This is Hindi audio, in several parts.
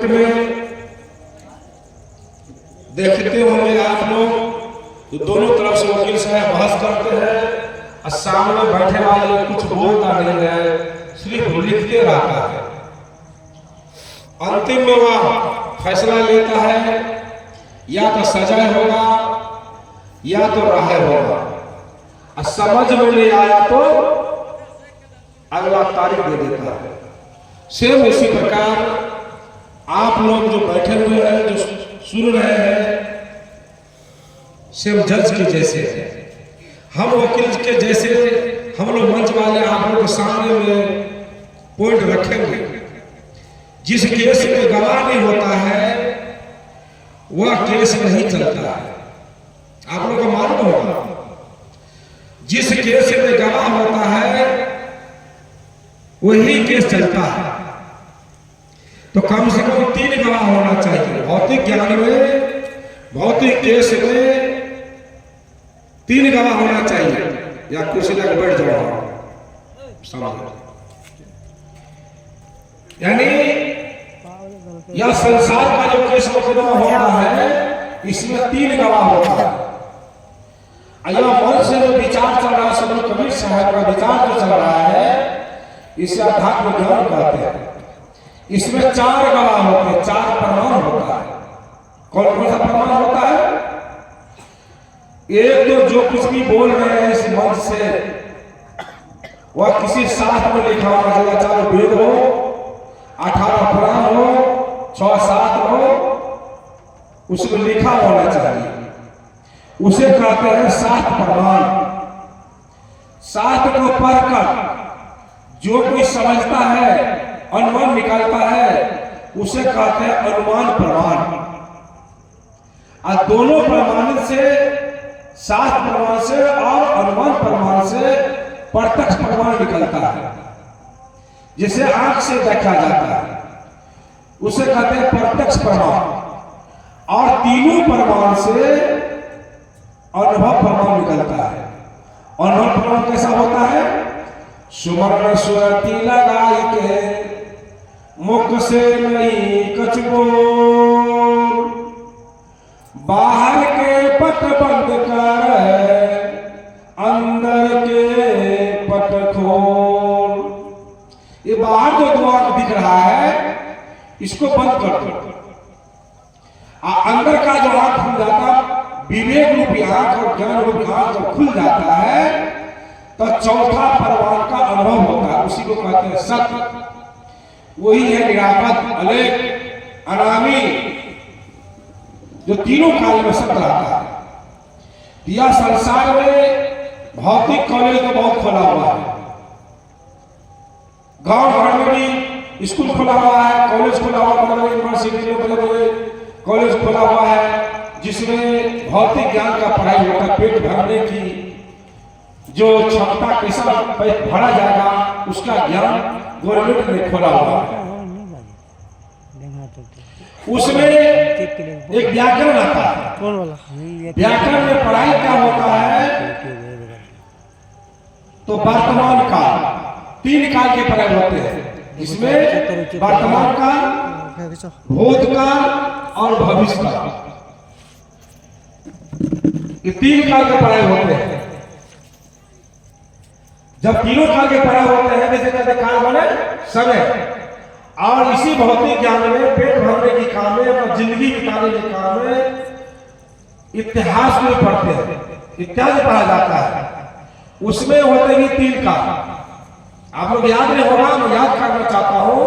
पुट में देखते होंगे आप लोग, तो दोनों तरफ से वकील साहब बहस करते हैं और सामने बैठे वाले कुछ बोलता नहीं है, सिर्फ लिखते रहता है। अंतिम में वह फैसला लेता है, या तो सजा होगा या तो राह होगा, और समझ में नहीं आया तो अगला तारीख दे देता है। सेम इसी प्रकार आप लोग जो बैठे हुए हैं, जो सुन रहे हैं, सेम जज के जैसे हम वकील के जैसे हम लोग मंच वाले आप लोग के सामने में पॉइंट रखेंगे। जिस केस में गवाह नहीं होता है वह केस नहीं चलता है। आप लोग को मालूम होगा, जिस केस में गवाह होता है वही केस चलता है। तो कम से कम 3 गवाह होना चाहिए। भौतिक ज्ञान में, भौतिक केस में 3 गवाह होना चाहिए। या कुर्सी लगा बैठ जाओ। यानी यह संसार का जो केस मुकदमा हो रहा है, इसमें 3 गवाह होता है। मन से जो विचार चल रहा है, संत कबीर साहब का विचार जो चल रहा है, इसे अध्यात्म ज्ञान कहते हैं। इसमें 4 गवाह होते हैं, 4 प्रमाण होता है। कौन कौन सा प्रमाण होता है? एक तो जो कुछ भी बोल रहे हैं इस मंच से, वह किसी शास्त्र में लिखा होना चाहिए। चाहे वेद हो, 18 पुराण हो, 6-7 हो, उसमें लिखा होना चाहिए। उसे कहते हैं शास्त्र प्रमाण। शास्त्र को पढ़कर जो कोई समझता है, अनुमान निकालता है, उसे कहते हैं अनुमान प्रमाण। और दोनों प्रमाण से, शास्त्र प्रमाण से और अनुमान प्रमाण से प्रत्यक्ष प्रमाण निकलता है। जिसे आंख से देखा जाता है उसे कहते हैं प्रत्यक्ष प्रमाण। और तीनों प्रमाण से अनुभव प्रमाण निकलता है। अनुभव प्रमाण कैसा होता है? सुमरण सुरती लगाई के मुख से नहीं कछ बोल, बाहर के पट बंद कर अंदर के पट खोल। ये बाहर जो द्वार दिख रहा है इसको बंद कर दो। अंदर का जो आंख खुल जाता, विवेक रूपी आंख और ज्ञान रूपी आंख जब खुल जाता है तो चौथा प्रमाण का अनुभव होता है। उसी को कहते हैं सत्य। वही है निरापद, अलेख, अनामी, जो तीनों काल में सत्य रहता है। यह संसार में भौतिक कॉलेज तो बहुत खुला हुआ है। गांव घर में भी स्कूल खुला हुआ है, कॉलेज खुला हुआ है, यूनिवर्सिटी में बड़े-बड़े कॉलेज खुला हुआ है, जिसमें भौतिक ज्ञान का पढ़ाई होता है। पेट भरने की जो क्षमता कैसा भरा जाएगा उसका ज्ञान गवर्नमेंट ने खोला हुआ है। उसमें एक व्याकरण आता है। व्याकरण में पढ़ाई क्या होता है? तो वर्तमान काल, 3 काल के पढ़ाई होते हैं। इसमें वर्तमान काल, भूतकाल और भविष्य काल, ये 3 काल के पढ़ाई होते हैं। जब तीनों काल के पढ़ाई होते हैं, जैसे कहते काल माने समय, और इसी भौतिक ज्ञान में पेट भरने की काम में, अपना जिंदगी बिताने के काम में इतिहास में पढ़ते हैं, इतिहास पढ़ा जाता है। उसमें होते हैं 3 काल। आप लोग याद नहीं होगा, मैं याद करना चाहता हूं।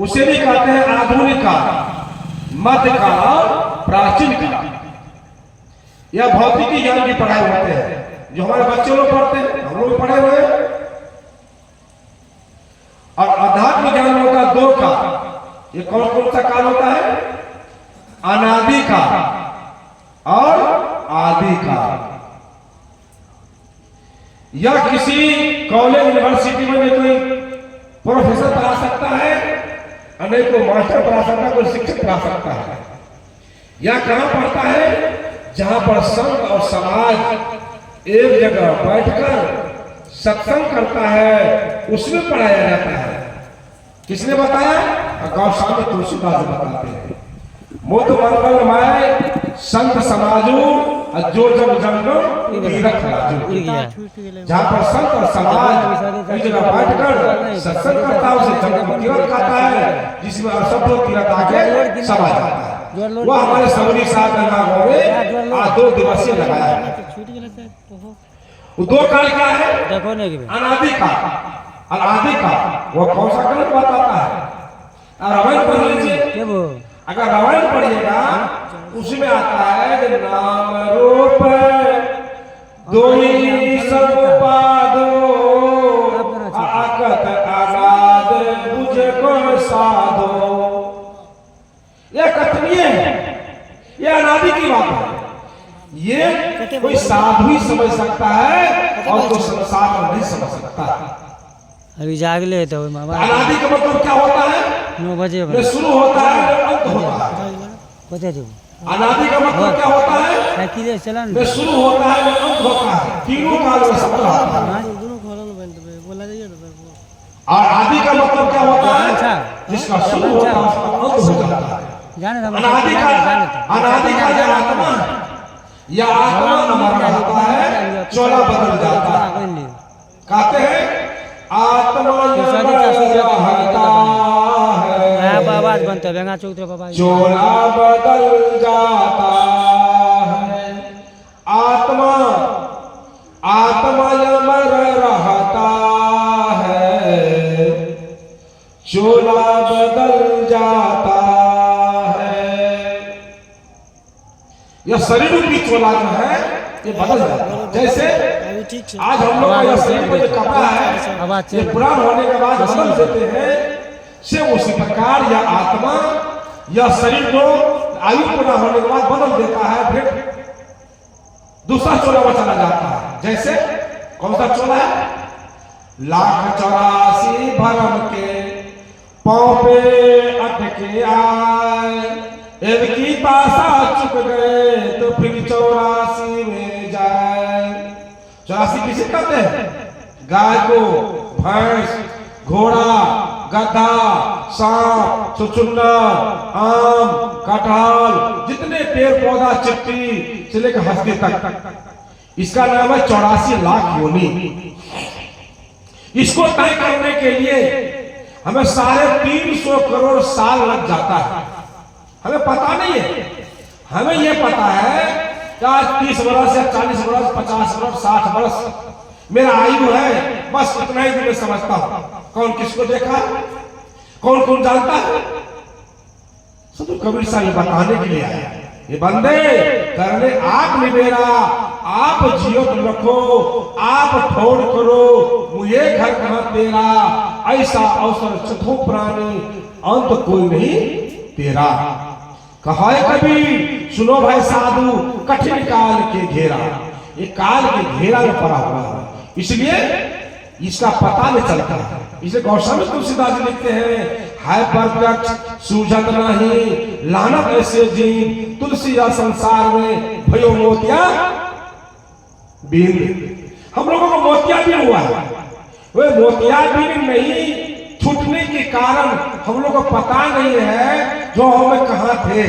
उसे भी कहते हैं आधुनिक काल, मध्यकाल, प्राचीन काल। यह भौतिकी ज्ञान की पढ़ाई होते हैं, जो हमारे बच्चे लोग पढ़ते हैं, हम लोग पढ़े हुए हैं। और अध्यात्म ज्ञान होता है 2 काल। ये कौन कौन सा काल होता है? अनादि काल और आदि काल। यह किसी कॉलेज यूनिवर्सिटी में कोई प्रोफेसर पढ़ा सकता है, अनेक को मास्टर पढ़ा सकता है, कोई शिक्षक पढ़ा सकता है। यह कहां पढ़ता है? जहां पर संघ और समाज एक जगह बैठकर सत्संग करता है, उसमें पढ़ाया जाता है। किसने बताया? गौस्वामी तुलसीदास बताते हैं, मुद मंगलमय संत समाजू जो जब जंगम तीरथ राजू। जहाँ पर संत और समाज एक जगह बैठकर सत्संग करता है उसे जंगम तीरथ कहता है, जिसमें सब लोग तीरथ आके समा जाता है। वो हमारे सवरी साहब का नाम में आज 2 दिवसीय लगाया है। वो 2 काल क्या है? अनादि का, अनादि का वो कौन सा ग्रंथ बताता है? रामायण पढ़ लीजिए, अगर रामायण पढ़िएगा उसमें आता है कि नाम रूप दोई संपादो आकत अनाद मुझको साधो। यह कथनीय है, यह अनादि की बात है। ये कोई साधु ही समझ सकता है और कोई संसार में नहीं समझ सकता। अभी जाग ले तो अनादि का मतलब क्या होता है? 9 बजे शुरू होता है अंत होता है। अनादि का मतलब क्या होता है? चला शुरू होता है अंत होता है, तीनों काल में सब होता है। और आदि का मतलब क्या होता है? जिसका शुरू होता है उसका अंत हो जाता है। अनादि का जो आत्मा है, यह आत्मा हमारा रहता है, चोला बदल जाता है। कहते हैं आत्मा आवाज बनता है चोला बदल जाता है। आत्मा आत्मा अमर रहता है, चोला बदल जाता है। यह शरीर की चोला जो है ये बदल जाता है। जैसे आज हम लोग का यह शरीर में जो कपड़ा है ये पुरान होने के बाद बदल देते हैं, से उसी प्रकार यह आत्मा यह शरीर को आयु पूरा होने के बाद बदल देता है, फिर दूसरा चोला में चला जाता है। जैसे कौन सा चोला है? 1,84 भरम के पांव पे अटके आए, एक की पासा चुक गए तो फिर 84 में जाए। 84 किसे कहते हैं? गाय को, भैंस, घोड़ा, गधा, सांप, छुछुंदर, आम, कटहल, जितने पेड़ पौधा चिट्टी से लेकर हस्ती तक, इसका नाम है 84 लाख योनि। इसको तय करने के लिए हमें 350 करोड़ साल लग जाता है। हमें पता नहीं है, हमें यह पता है कि आज 30 वर्ष या 40 वर्ष 50 वर्ष 60 वर्ष मेरा आयु है, बस इतना ही मैं समझता हूं। कौन किसको देखा, कौन कौन जानता है? सब कबीर साहब ये बताने के लिए आया, ये बंदे करने आप निबेरा, आप जियो तुम रखो, आप ठोर करो, मुझे घर कहां तेरा, ऐसा अवसर चतुर प्राणी अंत कोई नहीं तेरा। कहा है कबीर सुनो भाई साधु, कठिन काल के घेरा, ये काल के घेरा में पड़ा हुआ है, इसलिए इसका पता नहीं चलता है। इसे गौस्वामी तुलसीदास जी लिखते हैं, हाय प्रत्यक्ष सूझत नहीं लानत ऐसे जीव, तुलसी या संसार में भयो मोतिया बीन। हम लोगों को मोतिया बीन हुआ है, वे मोतिया बीन नहीं छूटने के कारण हम लोग को पता नहीं है जो हमें कहां थे,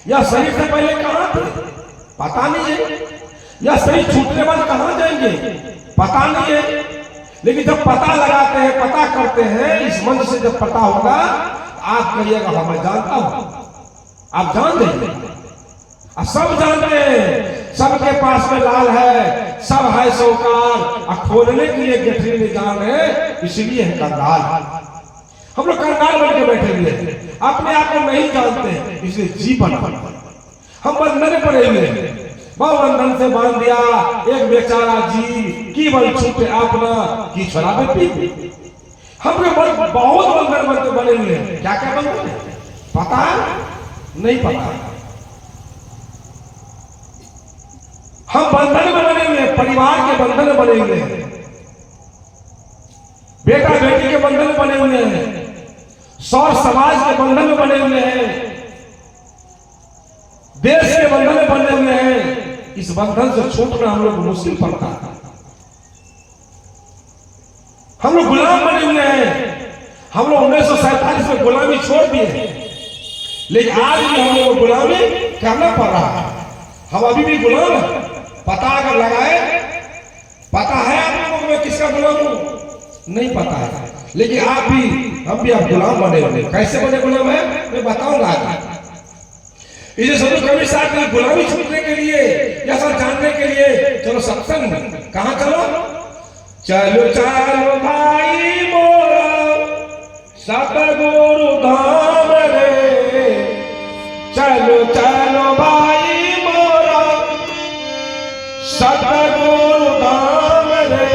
या शरीर से पहले कहां थे पता नहीं है, या शरीर छूटने बाद कहां जाएंगे पता नहीं है। लेकिन जब पता लगाते हैं, पता करते हैं, इस मंच से जब पता होगा आप कहिएगा हाँ मैं जानता हूं, आप जान देंगे। सब जानते हैं, सबके पास में लाल है, सब है सौकार, खोलने के लिए गठरी में जान है, इसलिए है कंगाल। हम लोग कंगाल बन के बैठे हुए हैं, अपने आप को नहीं जानते, इसलिए जीवन हम बंधन पड़े हुए हैं। बंधन से बांध दिया एक बेचारा जीव की बल छूटे अपना की छोड़ा पी। हम लोग बहुत बंधन बनते बने हुए हैं, क्या क्या बंधन है पता है नहीं पता। हम बंधन में बने हुए हैं, परिवार के बंधन में बने हुए हैं, बेटा बेटी के बंधन में बने हुए हैं, सौर समाज के बंधन में बने हुए हैं, देश के बंधन में बने हुए हैं। इस बंधन से छूटना हम लोग मुश्किल पड़ता है। हम लोग गुलाम बने हुए हैं, हम लोग 1947 में गुलामी छोड़ दिए हैं, लेकिन आज भी हम लोग गुलामी करना पड़ रहा है। हम अभी भी गुलाम हैं। पता अगर लगाए, पता है आप लोगों को मैं किसका गुलाम हूं? नहीं पता है, लेकिन आप भी, हम भी आप गुलाम बने हुए। कैसे बने गुलाम है मैं बताऊंगा आज। इसे सब कबीर साहब ने गुलामी छूटने के लिए या सब जानने के लिए चलो सत्संग में। कहां चलो? चलो चलो भाई मोरा सतगुरु धाम रे, चलो चलो भाई मोरा सतगुरु धाम रे,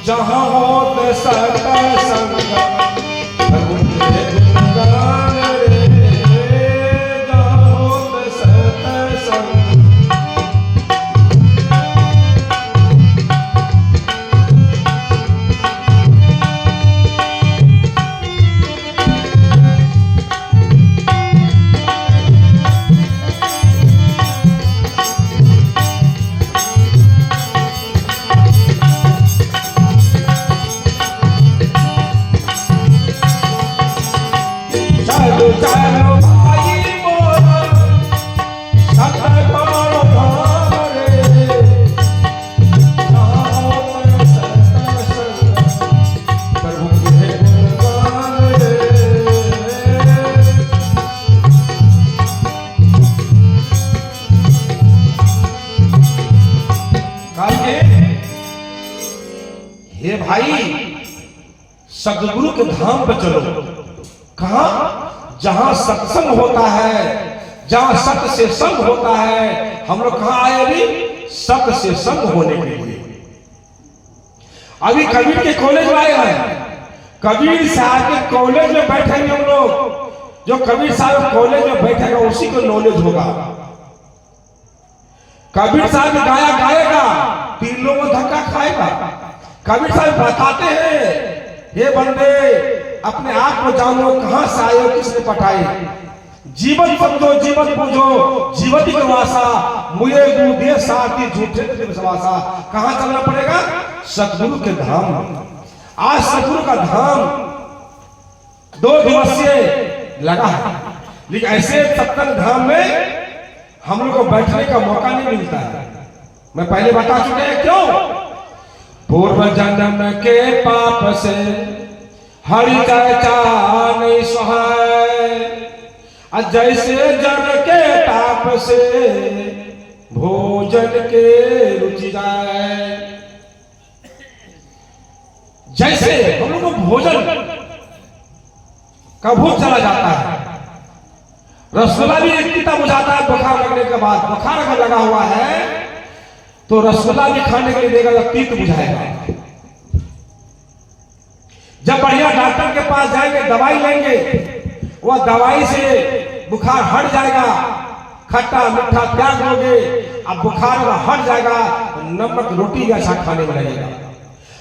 जहां होत सत्संग प्रभु के गुणगान रे, जहां होत सत्संग। चलो भाई मोरा सतगुरु धाम रे, जहां होत सत्संग प्रभु के गुणगान रे। कहिए हे भाई सतगुरु के धाम पे चलो। कहां? जहां सत्संग होता है, जहां सत्य से संग होता है। हम लोग कहां आए? अभी सत्य से संग होने के लिए। अभी कबीर के कॉलेज में आए हैं। कबीर साहब के कॉलेज में बैठेंगे हम लोग। जो कबीर साहब कॉलेज में बैठेगा उसी को नॉलेज होगा। कबीर साहब गाया गाएगा, 3 लोगों धक्का खाएगा। कबीर साहब बताते हैं, हे बंदे अपने आप को जानो, कहां से आए हो, किसने पठाए। जीवन समझो, जीवन पूछो, जीवती के वासा मुझे दे साथी झूठे के विश्वासा। कहां चलना पड़ेगा? सतगुरु के धाम। आज सतगुरु का धाम 2 दिवसीय लगा है, लेकिन ऐसे सत्संग धाम में हम लोग को बैठने का मौका नहीं मिलता है। मैं पहले बता चुके हैं क्यों। पूर्व जन्म के पाप से हरि चर्चा नहीं सुहाए, जैसे जन के ताप से भोजन के रुचि जाए। जैसे हम लोग को भोजन का भूख चला जाता है। रसगुल्ला भी एक तीता बुझाता है बुखार लगने के बाद। बुखार अगर लगा हुआ है तो रसगुल्ला भी खाने के लिए देगा तो तीत बुझाएगा। जब बढ़िया डॉक्टर के पास जाएंगे, दवाई लेंगे, वह दवाई से बुखार हट जाएगा। खट्टा मीठा त्याग दोगे, अब बुखार हट जाएगा, नमक रोटी जैसा खाने में लगेगा।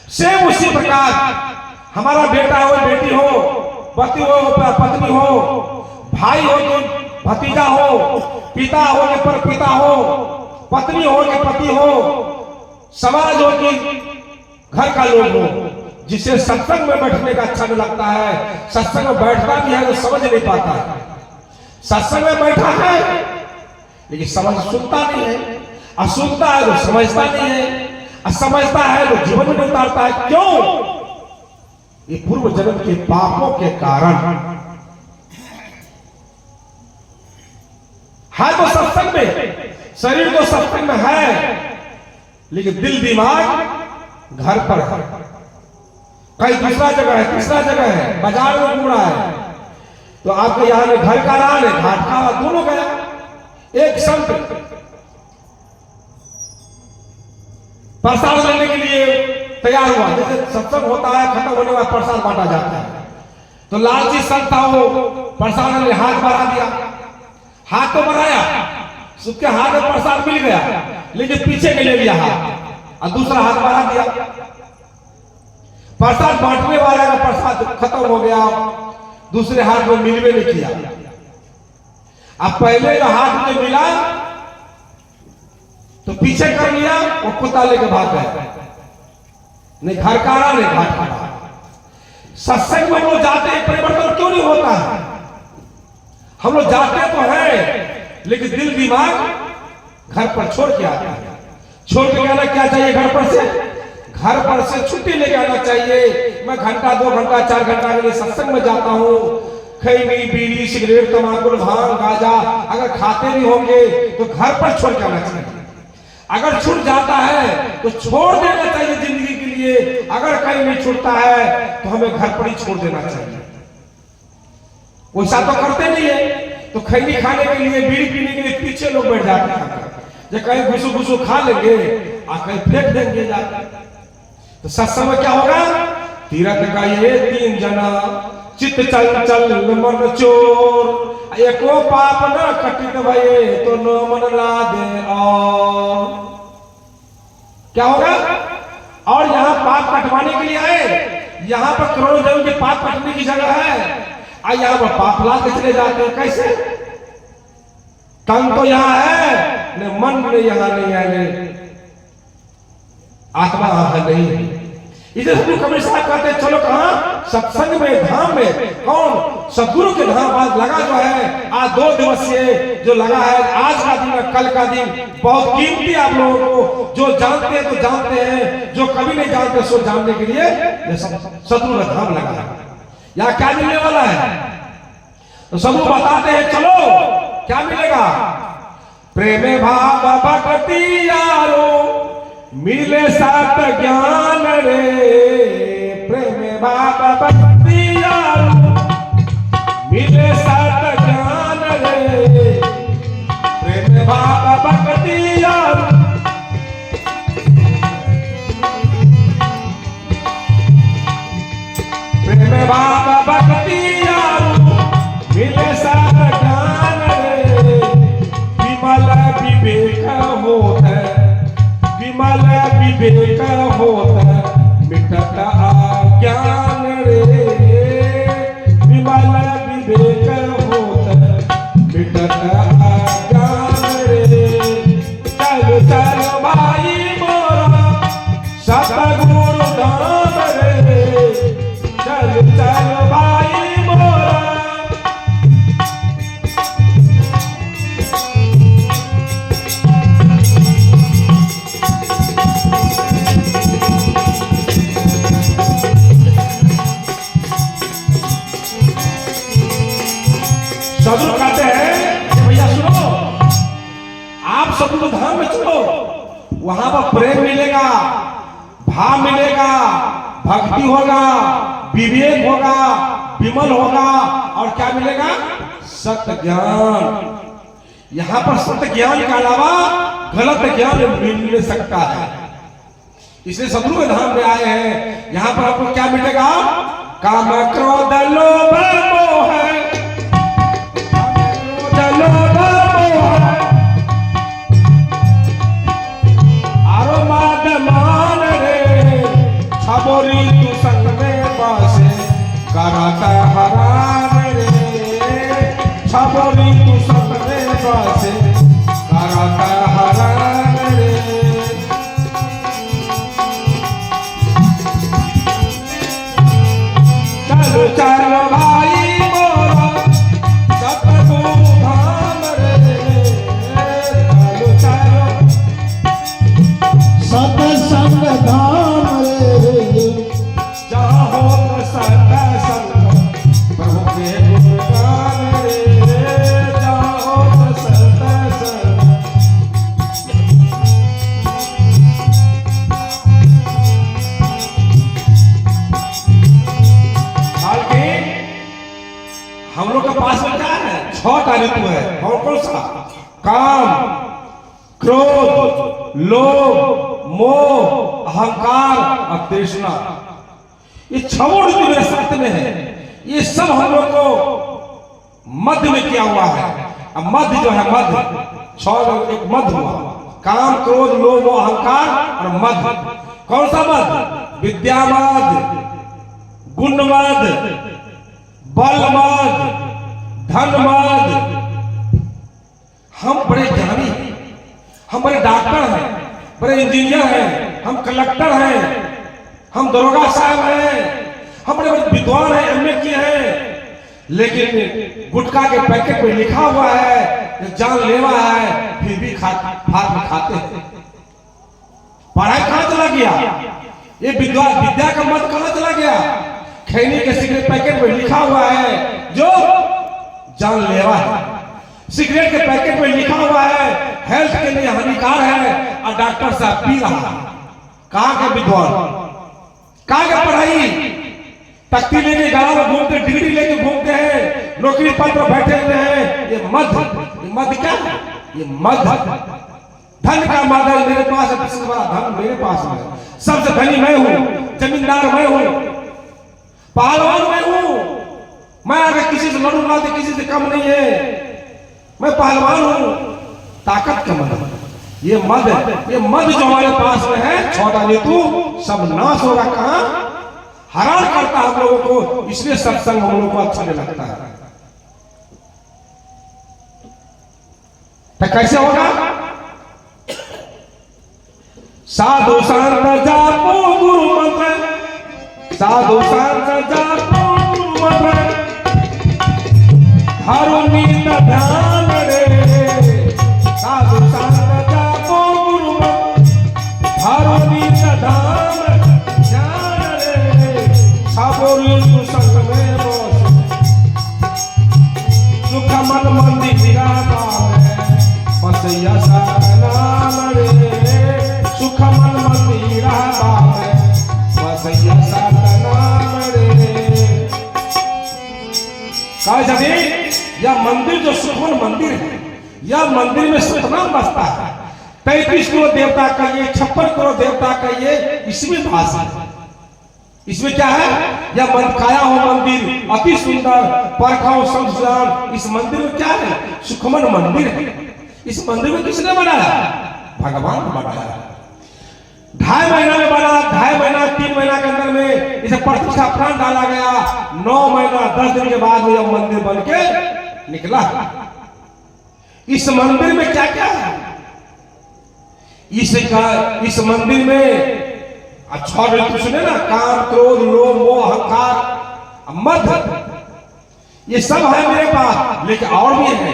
सेम उसी प्रकार हमारा बेटा हो, बेटी हो, पति हो, पत्नी हो, भाई हो कि भतीजा हो, पिता हो कि परपिता हो, पत्नी हो कि पति हो, समाज हो कि घर का लोग हो, जिसे सत्संग में बैठने का अच्छा नहीं लगता है। सत्संग में बैठता भी है तो समझ नहीं पाता है। सत्संग में बैठा है लेकिन समझ सुनता नहीं है, और सुनता है तो समझता नहीं है, और समझता है तो जीवन में उतारता है। क्यों? ये पूर्व जन्म के पापों के कारण है। तो सत्संग में, शरीर तो सत्संग में है, लेकिन दिल दिमाग घर पर है, कहीं दूसरा जगह है, तीसरा जगह है, बाजार में घूम रहा है। तो आपके यहां में घर का रान है, घाट का दोनों गया। एक संत प्रसाद लेने के लिए तैयार हुआ। जैसे सत्संग होता है, खत्म होने के बाद प्रसाद बांटा जाता है, तो लालची संत था, वो प्रसाद ने हाथ बढ़ा दिया। हाथ तो बढ़ाया, उसके हाथ में प्रसाद मिल गया, लेकिन पीछे नहीं ले लिया हाथ, और दूसरा हाथ बढ़ा दिया। प्रसाद बांटने वाले का प्रसाद खत्म हो गया, दूसरे हाथ में मिलवे नहीं किया। अब पहले का हाथ में मिला तो पीछे कर लिया, वो कुत्ता लेके भाग गया। नहीं घर का रहा, नहीं घाट का रहा। सत्संग में हम लोग जाते हैं, परिवर्तन क्यों नहीं होता है? हम लोग जाते तो हैं लेकिन दिल दिमाग घर पर छोड़ के आते हैं। छोड़ के आना क्या चाहिए? घर पर से छुट्टी लेके आना चाहिए। मैं घंटा 2 घंटा 4 घंटा के लिए सत्संग में जाता हूँ। खैनी बीड़ी सिगरेट तंबाकू भांग गांजा अगर खाते भी होंगे तो घर पर छोड़ के आना चाहिए। अगर छूट जाता है तो छोड़ देना चाहिए जिंदगी के लिए। अगर कहीं नहीं छूटता है तो हमें घर पर ही छोड़ देना चाहिए। वैसा तो करते नहीं है, तो खैनी खाने के लिए बीड़ी पीने के लिए पीछे लोग बैठ जाते हैं। जब कहीं घुसू घुसू खा लेंगे और कहीं फेंक देंगे जाकर। तो सत्संग में क्या होगा? तीरथ गए 3 जना, चित्त चल चल मन चोर, एको पाप न कटित भये तो न मन ला दे। और क्या होगा? और यहाँ पाप कटवाने के लिए आए, यहाँ पर करोड़ों जन्म के पाप कटने की जगह है, और यहाँ पर पाप ला के चले जाते हैं। कैसे? तन तो यहाँ है न मन में यहाँ नहीं है, आत्मा यहाँ नहीं है। इसे सदगुरु कबीर साहब कहते हैं चलो कहाँ? सत्संग में, धाम में। कौन? सदगुरु के धाम। आज लगा जो है, आज 2 दिवसीय जो लगा है, आज का दिन और कल का दिन बहुत कीमती। आप लोगों को जो जानते हैं तो जानते हैं, जो कभी नहीं जानते सो जानने के लिए सदगुरु का धाम लगा है। यहाँ क्या मिलने वाला है? तो सदगुरु बताते हैं चलो क्या मिलेगा? प्रेम भाव भक्ति यारो मिले सात ज्ञान रे। प्रेम भाव भक्ति यारो मिले सात ज्ञान रे। प्रेम भाव भक्ति यारो प्रेम भाव भक्ति यारो मिले सात ज्ञान रे। विमल विवेक होता, विमल विवेक होता मिटत अज्ञान रे। विमल विवेक होता मिटत अज्ञान रे। चल चल भाई मोरा सतगुरु धाम रे। चल चल भाई मोरा। सदगुरु कहते हैं भैया सुनो, आप सदगुरु धाम में चलो, वहां पर प्रेम मिलेगा, भाव मिलेगा, भक्ति होगा, विवेक होगा, विमल होगा, और क्या मिलेगा? सत्य ज्ञान। यहाँ पर सत्य ज्ञान के अलावा गलत ज्ञान मिल नहीं सकता है। इसलिए सदगुरु के धाम में आए हैं। यहाँ पर आपको क्या मिलेगा? काम क्रोध लोभ मोह, छबोरी तू संग में बसे करत हरान रे। छबोरी तू संग में बसे करत हरान रे। चलो चलो भाई मोरा सतगुरु धाम रे। चलो चलो सत्संग धाम रे। जहाँ हो सत्संग प्रभु के गुणगान रे। जहाँ हो सत्संग। हम लोग के पास में क्या है? 6 ऋतु है। कौन सा? काम, क्रोध, लोभ, मोह, अहंकार और तृष्णा। ये 6 ऋतु मेरे साथ में है। ये सब हम लोग को मध्य में किया हुआ है। अब मध्य जो है, मध्य 6 एक मध्य हुआ। काम, क्रोध, लोभ, अहंकार और मध्य। कौन सा मध्य? विद्यामद, गुणमद, बलमद, धनमद। हम बड़े ज्ञानी हैं, हम बड़े डॉक्टर हैं, बड़े इंजीनियर हैं, हम कलेक्टर हैं, हम दरोगा साहब हैं, हम बड़े बड़े विद्वान हैं, एमए किए हैं, लेकिन गुटखा के पैकेट में लिखा हुआ है कि जानलेवा है, फिर भी खाते हैं। पढ़ाई कहां चला गया? ये विद्या का मत कहां चला गया? खैनी के सिगरेट पैकेट में लिखा हुआ है जो जानलेवा है, सिगरेट के पैकेट में लिखा हुआ है हेल्थ के लिए हानिकार है, और डॉक्टर साहब पी रहा है। कहां के विद्वान, कहां के पढ़ाई? तख्ती लेके गांव में घूमते, डिग्री लेके घूमते हैं, नौकरी पद पर बैठे हुए हैं। ये मद क्या है? ये मद धन का मॉडल मेरे पास है, सबसे बड़ा धन मेरे पास है, सबसे धनी मैं हूं, जमींदार मैं हूं, पहलवान मैं हूं। मैं अगर किसी से लड़ूंगा तो किसी से कम नहीं है, मैं पहलवान हूं, ताकत का मद। ये मद जो हमारे पास में है, छोटा नीतू सब नाश होगा। कहां? हैरान करता है हम लोगों को, इसलिए सत्संग हम लोगों को अच्छा नहीं लगता है। तो कैसे होगा? साधु संत जापो गुरु मंत्र, साधु संत जापो गुरु मंत्र, हरु नीत ध्यान रे। साधु संत जापो गुरु मंत्र, हरु नीत ध्यान रे। सबोरी सुसंग में बस, सुख मन मंदिर विरामा है, बसैया सतनाम रे। सुख मन मंदिर विरामा है, बसैया सतनाम रे। कहा यह मंदिर जो सुखमन मंदिर है, यह मंदिर में सतनाम बसता है। 33 करोड़ देवता कहिए, 56 करोड़ देवता कहिए, इसमें भाषा है। इसमें क्या है? यह काया हो मंदिर अति सुंदर, परखाओ संसार। इस मंदिर में क्या है? सुखमन मंदिर है। इस मंदिर में किसने बनाया? भगवान ने बनाया। 2.5 महीना में बना, 2.5 महीना 3 महीना के अंदर में इसे प्रतिष्ठा प्राण डाला गया। 9 महीना 10 दिन के बाद में यह मंदिर बन के निकला। इस मंदिर में क्या क्या है? इस मंदिर में अच्छा सुने ना, काम क्रोध लोभ मोह अहंकार मद, ये सब है मेरे पास, लेकिन और भी है।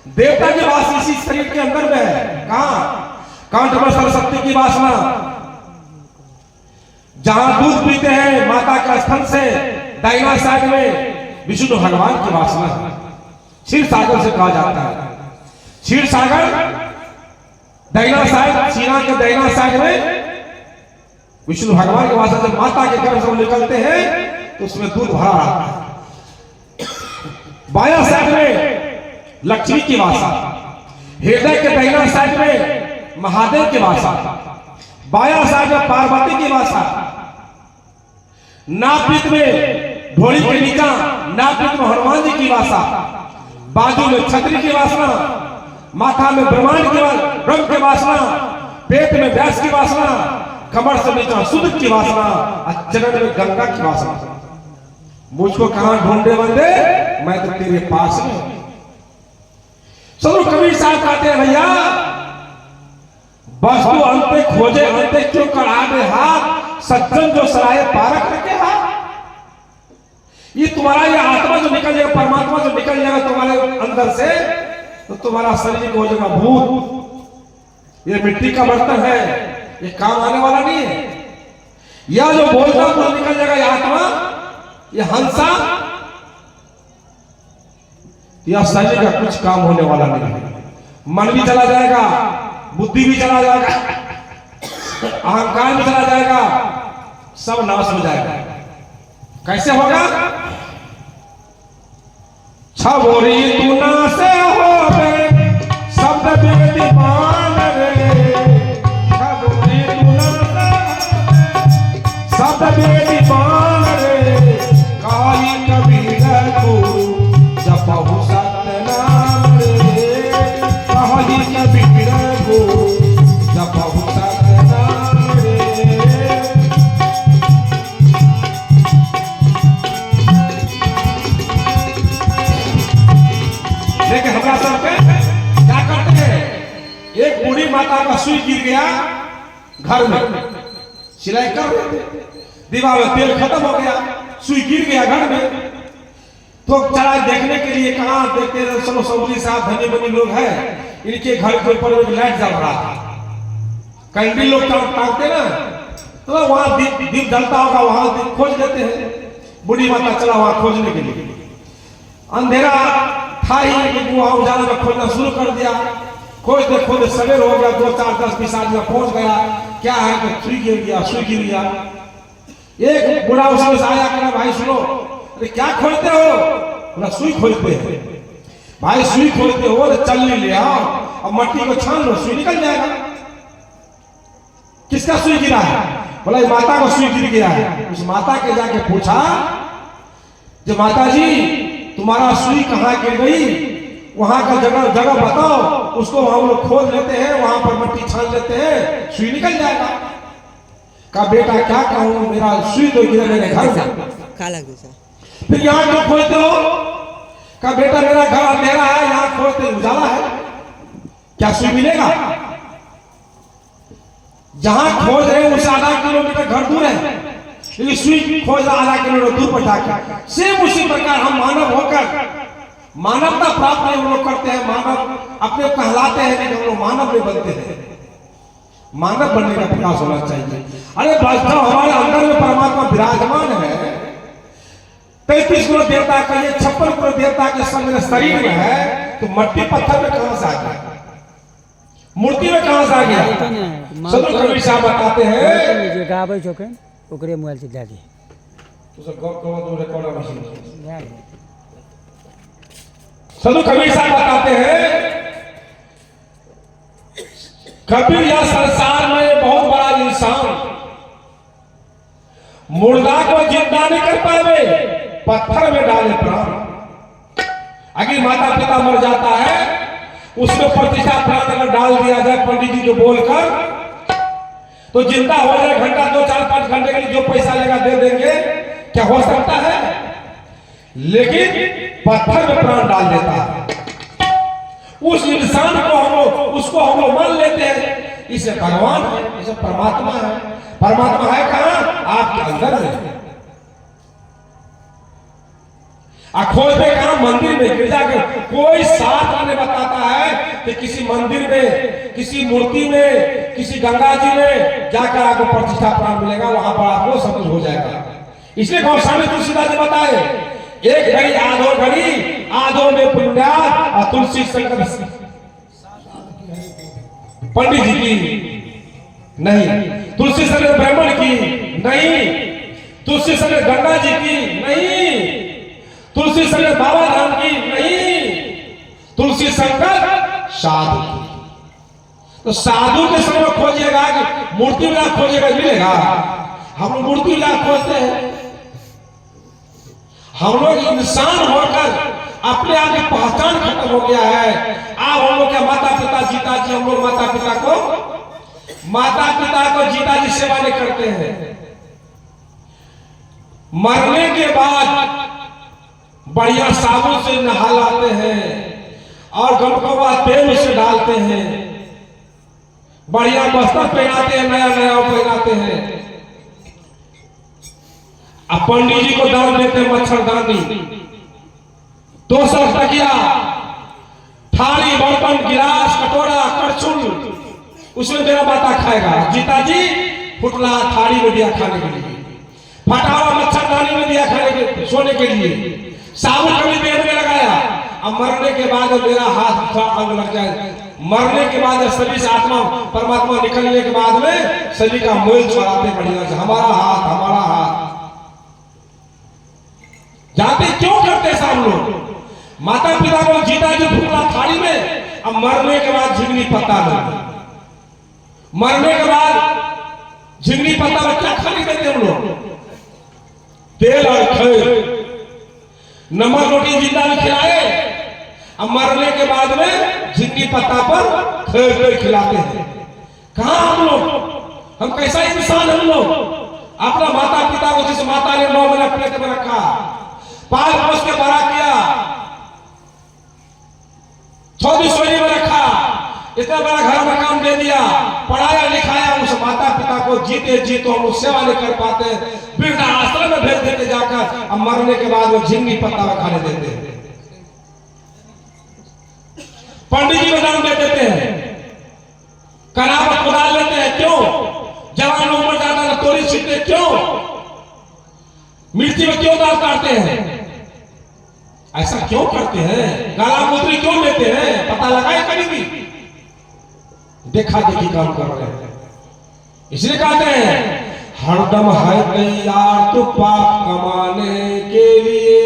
देवता की वासना इसी शरीर के अंदर में है। कहां? कंठ में सरस्वती की वासना, जहां दूध पीते हैं माता का स्तन से, दाहिना साइड में विष्णु भगवान की वासना है। क्षीर सागर से कहा जाता है। क्षीर सागर दाहिना साइड, सीना के दाहिना साइड में विष्णु भगवान के वासना से माता के गर्भ से निकलते हैं तो उसमें दूध भरा रहता है। बाया साइड में लक्ष्मी की वासा, हृदय के दाहिना साइड में महादेव की वासा, बाया साइड में पार्वती की वासा, नाभिक में ढोली के नीचा नाभिक में हनुमान जी की वासा, बाजू में छतरी की वासना, माथा में ब्रह्म की वासना, पेट में व्यास की वासना, कमर से नीचा शुद्ध की वासना, और चरण में गंगा की वासना। मुझको कहां ढूंढे बंदे? मैं तो तेरे पास में। सब कबीर साहब कहते हैं भैया, वस्तु अंते खोजे अंते क्यों कड़ावे हाथ, सज्जन जो सराय पारक रखे हाथ। ये तुम्हारा ये आत्मा जो निकल जाएगा, परमात्मा जो निकल जाएगा तुम्हारे अंदर से, तो तुम्हारा शरीर हो जाएगा भूत। ये मिट्टी का बर्तन है, ये काम आने वाला नहीं है। यह जो बोलता तो निकल जाएगा ये आत्मा, ये हंसा, यह शरीर का कुछ काम होने वाला नहीं है। मन भी चला जाएगा, बुद्धि भी चला जाएगा, अहंकार भी चला जाएगा, सब नाश हो जाएगा। कैसे होगा? छबोरी तू ना से हो बे, शब्द बेटी मान रे। छबोरी तू ना से, शब्द बेटी मान रे। काई कबीर को जपहु सतनाम रे। काई कबीर को जपहु सतनाम रे। लेकिन हमरा सबके क्या करते हैं? एक बूढ़ी माता का सुई गिर गया घर में, सिलाई कर रहे थे, दीवार में तेल खत्म हो गया, सुई गिर गया घर में। तो चला देखने के लिए, कहाँ देखते रहे, सब सौरी साहब धनी बनी लोग हैं, इनके घर के ऊपर एक लाइट जल रहा था, कैंडल लोग टांगते ना, तो वहां दीप जलता होगा, वहां खोज लेते हैं। बूढ़ी माता चला वहां खोजने के लिए, अंधेरा था ही, वहां उजाला में खोजना शुरू कर दिया। खोजते खोजते सवेर हो गया, 2 4 10 20 आदमी पहुंच गया। क्या है कि सुई गिर गया, सुई गिर गया। एक बूढ़ा उसमें से आया, कहा भाई सुनो, अरे क्या खोजते हो? बोला सुई खोजते हैं। भाई सुई खोजते हो तो चलनी ले आओ, अब मट्टी को छान लो, सुई निकल जाएगा। किसका सुई गिरा है? बोला माता का सुई गिर गया है। उस माता के जाके पूछा, जो माता जी तुम्हारा सुई कहाँ गिर गई, वहां का जगह बताओ, उसको हम लोग खोज लेते हैं, वहां पर मट्टी छान लेते हैं, सुई निकल जाएगा। का बेटा क्या कहूं, मेरा सुई तो गिरा मेरे घर में। फिर यहाँ क्यों खोजते हो? का बेटा मेरा घर अंधेरा है, यहाँ खोजते उजाला है, क्या सुई मिलेगा? जहां खोज रहे हैं उससे आधा किलोमीटर घर दूर है, लेकिन सुई खोज रहा आधा किलोमीटर दूर पर जाकर। सेम उसी प्रकार हम मानव होकर मानवता प्राप्त नहीं हम लोग करते हैं, मानव अपने कहलाते हैं, लेकिन हम लोग मानव नहीं बनते हैं। मानव बनने का प्रयास होना चाहिए। अरे वास्तव हमारे अंदर में परमात्मा विराजमान है, 33 करोड़ देवता का, ये 56 करोड़ देवता के सब मेरे शरीर में है, तो मट्टी पत्थर में कहां से आ गया, मूर्ति में कहां से आ गया? सदगुरु कबीर साहब बताते हैं, जो गाबै छोके ओकरे मोबाइल से दे दी, तो सब गप करो तो रिकॉर्डर मशीन। सदगुरु कबीर साहब बताते हैं, कबीर यह संसार में बहुत बड़ा इंसान, मुर्दा को जिंदा नहीं कर पावे, पत्थर में डाले प्राण। अगर माता पिता मर जाता है, उसमें प्रतिष्ठा प्राण अगर डाल दिया जाए पंडित जी जो बोलकर, तो जिंदा हो जाए, घंटा 2 4 5 घंटे के लिए जो पैसा लेगा दे देंगे, क्या हो सकता है? लेकिन पत्थर में प्राण डाल देता है। उस इंसान को हम लोग, उसको हम लोग मान लेते हैं, इसे भगवान है, इसे परमात्मा है। परमात्मा है कहां? आपके अंदर है। खोजते कहां? मंदिर में, गिरजा के। कोई साथ आने बताता है कि किसी मंदिर में, किसी मूर्ति में, किसी गंगा जी में जाकर आपको प्रतिष्ठा प्राप्त मिलेगा, वहां पर आपको सब कुछ हो जाएगा। इसलिए गौस्वामी तुलसीदास जी बताए, एक घड़ी आधो घड़ी, आधो में पुण्यात और तुलसी संकट पंडित जी की नहीं, तुलसी संकट ब्राह्मण की नहीं, तुलसी संकट गंगा जी की नहीं, तुलसी संकट बाबा धाम की नहीं, तुलसी संकट साधु की। तो साधु के समय खोजिएगा कि मूर्ति मिला खोजिएगा, मिलेगा? हम लोग मूर्ति मिला खोजते हैं। हम लोग इंसान होकर अपने आप की पहचान खत्म हो गया है। अब हम लोग क्या माता पिता जीता जी, हम लोग माता पिता को जीता जी सेवा नहीं करते हैं। मरने के बाद बढ़िया साबुन से नहा लाते हैं और गमकवा तेल से डालते हैं, बढ़िया वस्त्र पहनाते हैं, नया नया पहनाते हैं। अब पंडित जी को दान देते हैं मच्छरदानी, 200 तकिया, थाली बर्तन गिलास कटोरा करछुल, उसमें मेरा माता खाएगा। जीता जी फुटला थाली में दिया खाने के लिए, फटावा मच्छरदानी में दिया खाने के सोने के लिए, साबुन कभी पेट में लगाया। अब मरने के बाद मेरा हाथ अंग लग जाए, मरने के बाद शरीर से आत्मा परमात्मा निकलने के बाद में शरीर का मोल छुड़ाते बढ़िया से, हमारा हाथ हमारा हाथ जाते क्यों करते सब लोग? माता पिता को जीता जी फूला थाली में, अब मरने के बाद झिंगनी पत्ता में, मरने के बाद झिंगनी पत्ता में क्या खाने देते हम लोग? तेल और खैर, नमक रोटी जिंदा भी खिलाए, अब मरने के बाद में झिंगनी पत्ता पर खैर खिलाते हैं। कहां हम लोग? हम कैसा इंसान हम लोग? अपना माता पिता को, जिस माता ने 9 महीने पेट में रखा, पाल पोस के बड़ा किया, 24 में रखा, इतना बड़ा घर मकान दे दिया, पढ़ाया लिखाया, उस माता पिता को जीते जी तो हम सेवा नहीं कर पाते, वृद्धा आश्रम में भेज देते जाकर, अब मरने के बाद वो झिंगी पत्ता खाने देते हैं, पंडित जी को दान दे देते हैं, करावत खुदा लेते हैं। क्यों? जवान उम्र ज्यादा तो तोड़ी छीनते क्यों? मिर्ची में क्यों दाल काटते हैं? ऐसा क्यों करते हैं? गाला मूत्री क्यों लेते हैं? पता लगाए कभी भी? देखा देखी काम कर रहे हैं। इसलिए कहते हैं हरदम है तैयार तो पाप कमाने के लिए,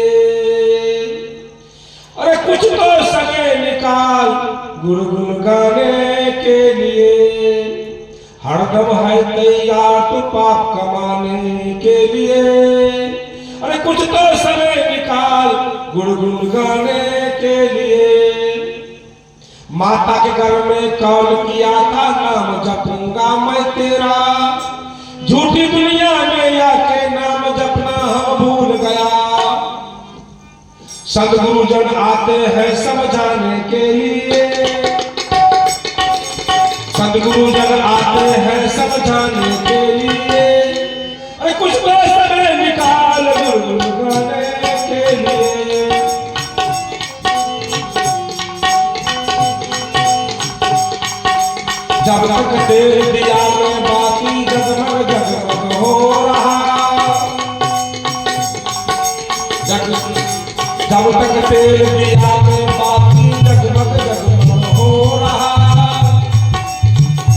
अरे कुछ तो समय निकाल गुनगुन गाने के लिए, हरदम है तैयार तो पाप कमाने के लिए, अरे कुछ तो समय निकाल गुनगुन गाने के लिए। माता के घर में कौन किया था नाम जपूंगा मैं तेरा, झूठी दुनिया में आके नाम जपना हम भूल गया। सदगुरुजन आते हैं समझाने के लिए, सदगुरुजन आते हैं समझाने के लिए, अरे कुछ तो समय निकाल गुनगुनाने के लिए। जब तक तेरे दिया में बाती जगमग जगमग हो रहा, जब तक तेरे दिया में बाती जगमग जगमग हो रहा,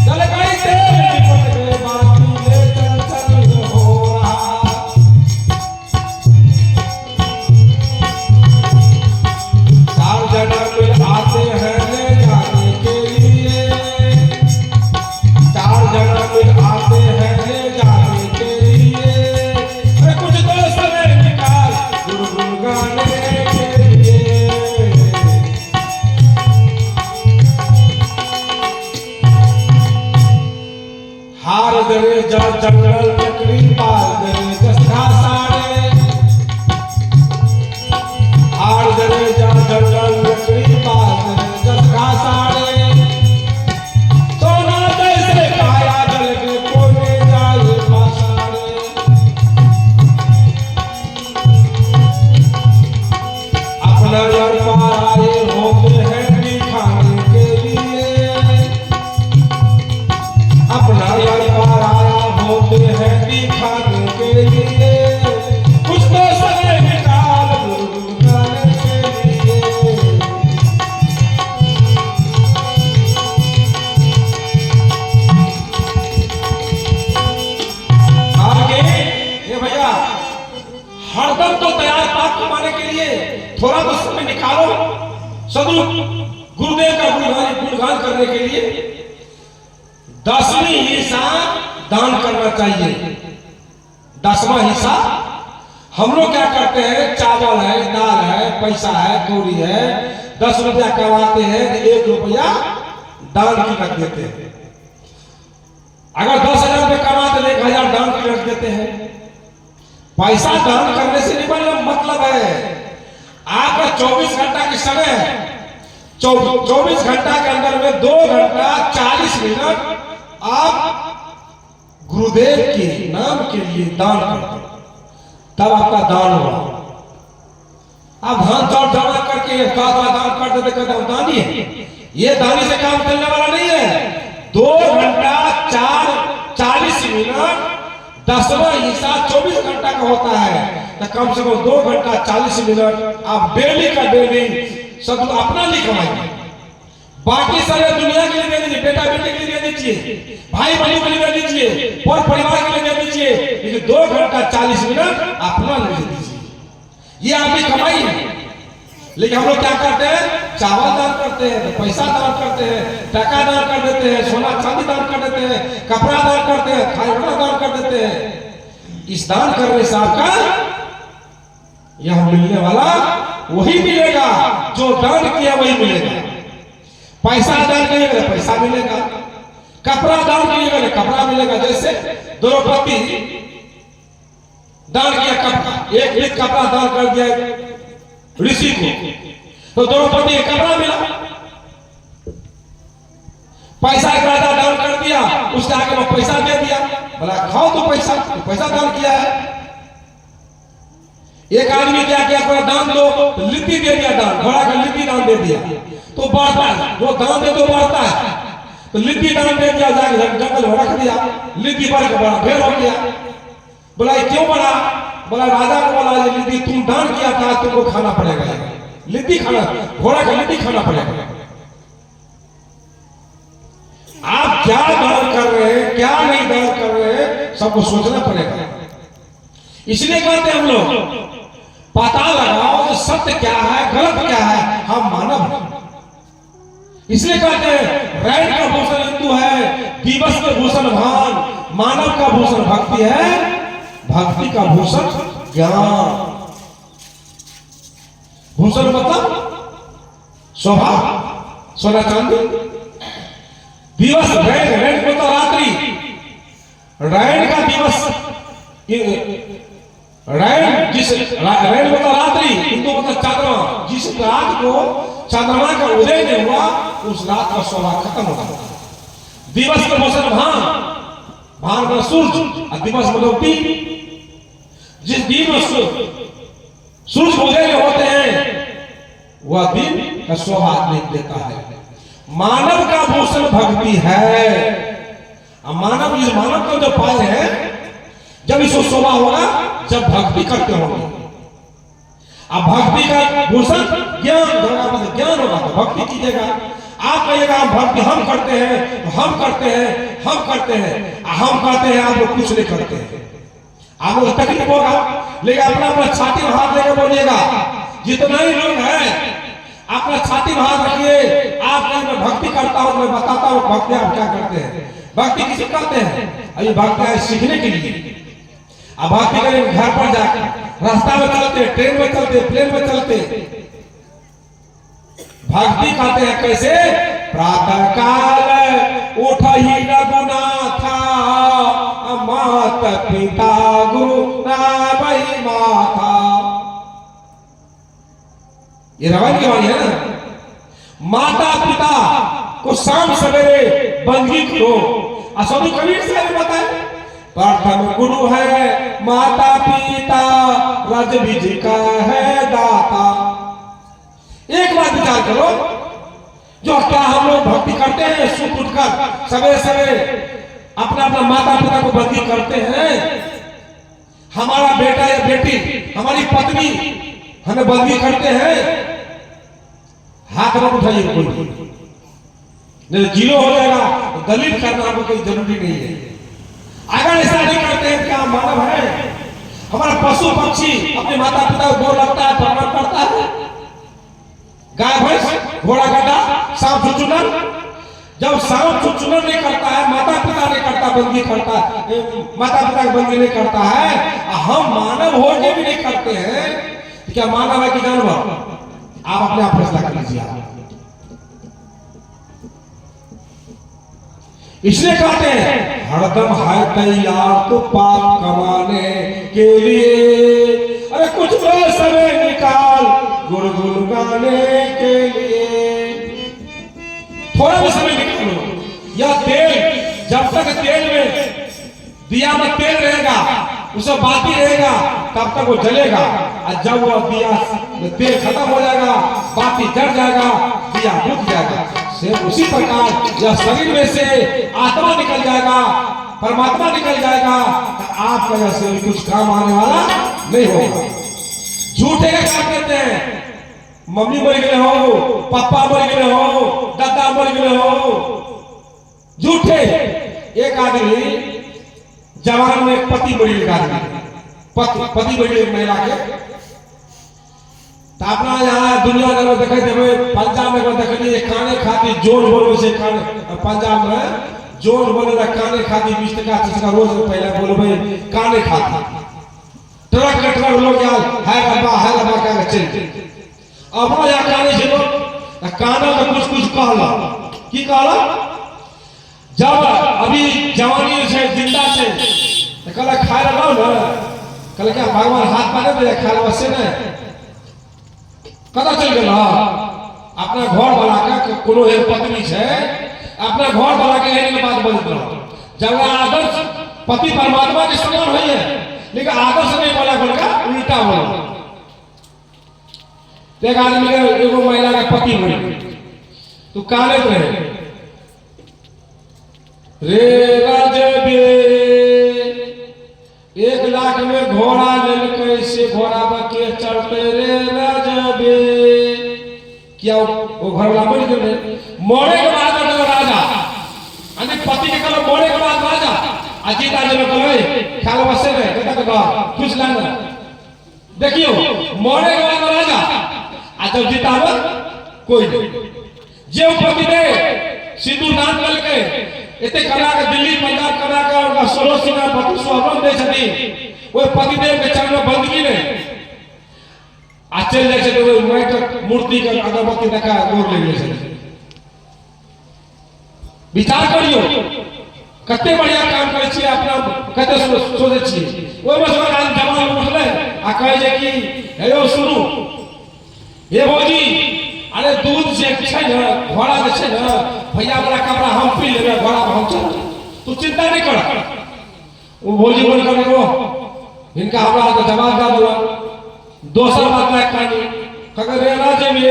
चल गई तेरे निपट में बाती ले चल चल हो रहा। चार जन्म आते हैं ले जाने के लिए, चार जन्म आते हैं ले जाने के लिए, अरे कुछ तो समय निकाल गुनगुन गाने के लिए। हार गए जंगल लकड़ी पाल गए जसरा साड़े, हार गए जंगल लकड़ी पाल गए जसरा साड़े, सोना जैसे काया जल के कोने जाए पासाड़े। अपना घर पार आए होते हैं दिखाने के लिए, अपना घर पार आया होते हैं दिखाने के लिए, कुछ तो समय निकाल गुनगुनाने के लिए। आगे ये भैया हरदम तो तैयार पाप कमाने के लिए थोड़ा तो समय निकालो, सदु गुरुदेव का गुणगान करने के लिए 10वीं हिस्सा दान करना चाहिए। 10वां हिस्सा हम लोग क्या करते हैं, चावल है, दाल है, पैसा है, कौड़ी है, 10 रुपया कमाते हैं, 1 रुपया दान की रख देते हैं। अगर 10,000 रुपये कमाते हैं 1,000 दान की रख देते हैं। पैसा दान करने से नहीं मतलब है आपका 24 घंटा की समय है, 24 घंटा के अंदर में 2 घंटा 40 मिनट आप गुरुदेव के नाम के लिए दान करते, तब आपका दान होगा। आप धान चावल जमा करके दान कर देते, कहते हम दानी है, ये दानी से काम चलने वाला नहीं है। 2 घंटा 40 मिनट 10वां हिस्सा 24 घंटा का होता है, तो कम से कम 2 घंटा 40 मिनट आप डेली का डेली सब अपना लिए कमाएंगे। बाकी सारे दुनिया के लिए दे दीजिए, बेटा बेटे के लिए दे दीजिए, भाई बहनों के लिए दे दीजिए, और परिवार के लिए दे दीजिए, लेकिन 2 घंटा 40 मिनट अपना ले दीजिए। ये आपकी कमाई है। लेकिन हम लोग क्या करते हैं, चावल दान करते हैं, पैसा दान करते हैं, टका दान कर देते हैं, सोना चांदी दान कर देते हैं, कपड़ा दान करते हैं, खाना दान कर देते हैं। इस दान करने से आपका यह मिलने वाला वही मिलेगा जो दान किया वही मिलेगा। पैसा दान करिएगा पैसा मिलेगा, कपड़ा दान करिएगा कपड़ा मिलेगा। जैसे द्रौपदी दान किया कपड़ा, 1 लीटर कपड़ा दान कर दिया ऋषि को, तो द्रौपदी को कपड़ा मिला। पैसा एक राजा दान कर दिया, उसके आगे वो पैसा दे दिया, बोला खाओ तो पैसा दान किया है। एक आदमी क्या किया, थोड़ा दान दो तो लिट्टी दे दिया, दान घोड़ा का लिट्टी दान दे दिया तो बढ़ता है, वो दान दे तो बढ़ता है, तो लिट्टी दान दे दिया, जाके जंगल में रख दिया, लिट्टी बढ़ के बड़ा ढेर हो गया। बोला ये क्यों बढ़ा? बोला राजा को बोला ये लिट्टी तुम दान किया था, तुमको खाना पड़ेगा, लिट्टी खाना, घोड़ा का लिट्टी खाना पड़ेगा। आप क्या दान कर रहे हैं, क्या नहीं दान कर रहे हैं, सबको सोचना पड़ेगा। इसलिए कहते हैं हम लोग पता लगाओ कि सत्य क्या है, गलत क्या है, हम मानव हैं। इसलिए कहते हैं रैन का भूषण हिंदू है, दिवस के भूषण भान, मानव का भूषण भक्ति है, भक्ति का भूषण ज्ञान। भूषण मतलब शोभा, सोना चांदी। दिवस रैन, रैन को तो रात्रि, रैन का दिवस, रैन जिस रैन होता रात्रि, हिंदू मतलब चंद्रमा, जिस रात को चंद्रमा का उदय नहीं हुआ उस रात का शोभा खत्म हो गया। दिवस का मौसम भान, भान का सूर्य और दिवस मतलब दिन। जिस दिन में सूर्य उदय होते हैं वह दिन का शोभा नहीं देता है। मानव का भूषण भक्ति है। मानव, इस मानव को जो पाए हैं, जब इसको शोभा होगा जब भक्ति करते होंगे। अब भक्ति का भूषण ज्ञान, ज्ञान होगा तो भक्ति कीजिएगा। आप कहिएगा हम भक्ति हम करते हैं, हम करते हैं, हम करते हैं, हम करते हैं, आप लोग कुछ नहीं करते हैं, आप लोग तकलीफ होगा। लेकिन अपना अपना छाती में हाथ लेकर बोलिएगा, जितना ही लोग हैं अपना छाती में हाथ रखिए। आप कहीं मैं भक्ति करता हूं, मैं बताता हूं भक्ति आप क्या करते हैं। भक्ति किसे कहते हैं? अभी भक्ति है सीखने के लिए। अब भक्ति करें घर पर जाकर, रास्ता में चलते, ट्रेन में चलते, प्लेन में चलते, भक्ति कहते हैं कैसे? प्रातः काल उठ ही रघुनाथा, मात पिता गुरु नामहि माथा। ये रावण की वाणी है ना। माता पिता को शाम सवेरे बंदगी करो। स्वामी कबीर साहब ने बताया प्रथम गुरु है माता पिता, रज बीज का है दाता। एक बार विचार करो, जो क्या हम लोग भक्ति करते हैं, सुबह उठकर सवेरे सवेरे अपना अपना माता पिता को बंदी करते हैं। हमारा बेटा या बेटी, हमारी पत्नी हमें बंदी करते हैं। हाथ में उठाइए कोई, नहीं जीरो हो जाएगा। दलित करना हमको कोई जरूरी नहीं है। अगर ऐसा नहीं करते हैं क्या मानव है? हमारा पशु पक्षी अपने माता पिता को गोर लगता है, प्रणाम करता है। गाय भैंस, घोड़ा गधा, सांप चुचुनर, जब सांप चुचुनर नहीं करता है, माता पिता नहीं करता, बंदी करता, माता पिता की बंदी नहीं करता है, हम मानव हो के भी नहीं करते हैं, क्या मानव है कि जानवर? आप अपने आप फैसला कर लीजिए। इसलिए कहते हैं हरदम है तैयार तो पाप कमाने के लिए। अरे कुछ तो समय निकाल गुरु गुरु गाने के लिए। थोड़ा भी समय निकालो। यह तेल, जब तक तेल में दिया में तेल रहेगा, उसे बाती रहेगा, तब तक वो जलेगा। और जब वो दिया तेल खत्म हो जाएगा, बाती जल जाएगा, दिया बुझ जाएगा। उसी प्रकार यह शरीर में से आत्मा निकल जाएगा, परमात्मा निकल जाएगा, तो आपका यह शरीर कुछ काम आने वाला नहीं होगा। झूठे का क्या कहते हैं? मम्मी मर गए हो, पापा मर गए हो, दादा मर गए हो, झूठे। एक आदमी जवान में पति मरी, पति मरी महिला के, तो अपना यहाँ दुनिया में देखे थे, पंजाब में देखे खाने खाती जोन बोल से खाने, पंजाब में जोन बोले खाने खाती 20 टका 30 टका रोज पहले बोले खाने खाती। ट्रक के ट्रक लोग है लबा क्या चलते। अपना यहाँ खाने से लोग काना में कुछ कुछ कहला, की कहला? जब अभी जवानी से जिंदा से कल खाए लगाओ ना, कल क्या भगवान हाथ पाने दे खाए वैसे न कदा चल गया। अपना घर वाला का कोनो एक पत्नी है, अपना घर वाला के यही बात बोलत रहो। जब आदर्श पति परमात्मा के समान होई है, लेकिन आदर्श नहीं बोला बोलका उल्टा बोला। एक आदमी के एगो महिला का पति बन तू काले रहे रे राजबे 1 लाख में घोड़ा लेल से घोड़ा के चढ़ते रे राजबे। क्या वो घर वाला बन गए मोड़े के बाद राजा अने पति के कलो मोड़े के बाद राजा अजीता जी में कहे ख्याल बसे रहे बेटा का कुछ लाना देखियो मोड़े के बाद राजा आ जब जीतावा कोई नहीं जे पति दे सिंदूर दान करके एते कला के दिल्ली पंजाब कला के और सरो सिंह पति सोहरम दे छथि ओए पति देव के चरण में बंदगी ने आ चल जाय छै तो माइक मूर्ति के अगरबत्ती देखा गोर ले छै। विचार करियो कते बढ़िया काम करे छी अपना कते सोचे छी ओइ में सब आज जवान उठले आ कहे जे कि हे यो सुनु हे भौजी अरे दूध से छै न घोड़ा जे छै न भैया वाला कपड़ा हम पी लेबे घोड़ा हम चल तू चिंता नहीं कर। वो भौजी बोल कर वो इनका हमरा तो जवाब दा दो दोसर बात है कहानी कगर रे राजे में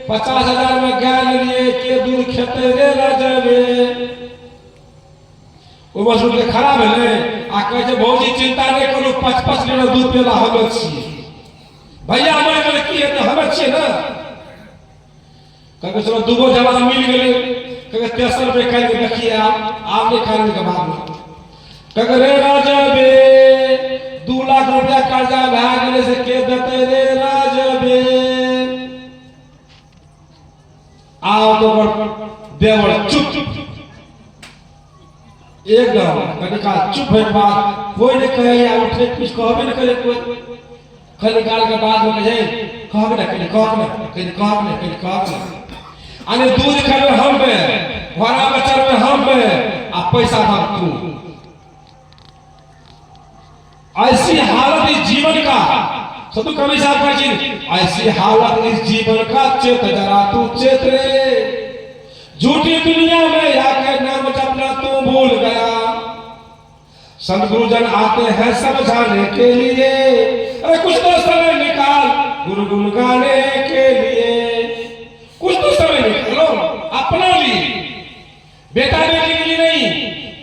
50,000 में गाय लिए के दूध खेते रे राजे में वो बस उनके खराब है आ कहे जे भौजी चिंता नहीं करू 5-5 लीटर दूध पिला हम छी भैया हमारे की है तो हम छी ना कहे चलो दूगो जवान मिल गए कहे 63 रुपए कल के देखिए आप नहीं खाने के बाद में कहे रे राजा बे 2 लाख रुपया कर्जा भा गेले से के देते रे राजा बे आओ तो देवर चुप एकदम कनिका चुप है बात कोई नहीं कहे या उठे कुछ कहबे नहीं करे कोई खाली गाल के बाद में कहे कहबे ना कहीं कहबे अने दूध खावे हम पे घोड़ा बचर में हम पे आ पैसा हम तू। ऐसी हालत इस जीवन का सदु कवि साहब कहे ऐसी हालत इस जीवन का चेत जरा तू चेत रे झूठी दुनिया में आके नाम जपना तू भूल गया। संत गुरुजन आते हैं समझाने के लिए अरे कुछ तो समय निकाल गुरु गुण गाने के लिए कुछ तो समय निकालो अपना लिए बेटा बेटी के लिए नहीं।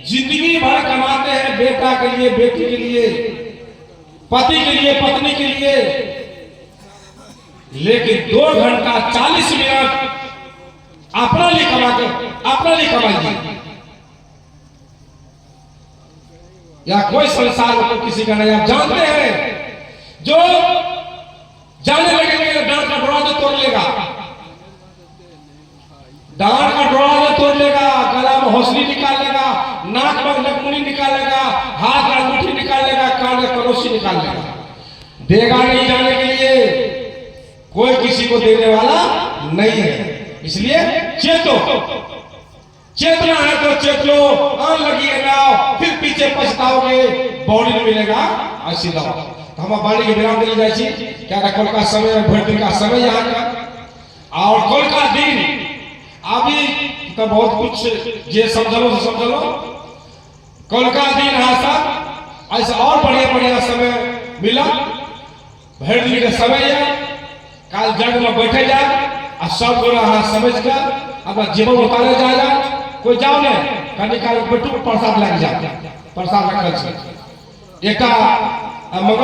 जिंदगी भर कमाते हैं बेटा के लिए बेटी के लिए पति के लिए पत्नी के लिए लेकिन 2 घंटा 40 मिनट अपना लिए कमाइए या कोई संसार में तो किसी का नहीं। आप जानते हैं जो जाने लगेंगे डांट का दरवाजा तोड़ लेगा डांट का दरवाजा तोड़ लेगा गला में हौसली निकाल लेगा नाक में नकमुनी निकाल लेगा हाथ में अंगूठी निकाल लेगा कान में करोसी निकाल लेगा देगा नहीं जाने के लिए कोई किसी को देने वाला नहीं है। इसलिए चेतो चेतना है तो चेत लो आन लगी लगाओ फिर पीछे पछताओगे बॉडी नहीं मिलेगा ऐसी लाओ। तो हम बाड़ी के विराम दिल जाए क्या कल का समय भर दिन का समय यहाँ का और कल का दिन अभी तो बहुत कुछ ये समझ लो कल का दिन सब ऐसा और बढ़िया समय मिला भर दिन का समय है काल जग में बैठे जाए और सब समझ कर अपना जीवन उतारे जाएगा। कोई जाओ नहीं कभी काल बैठू प्रसाद लग जाए प्रसाद रखल एक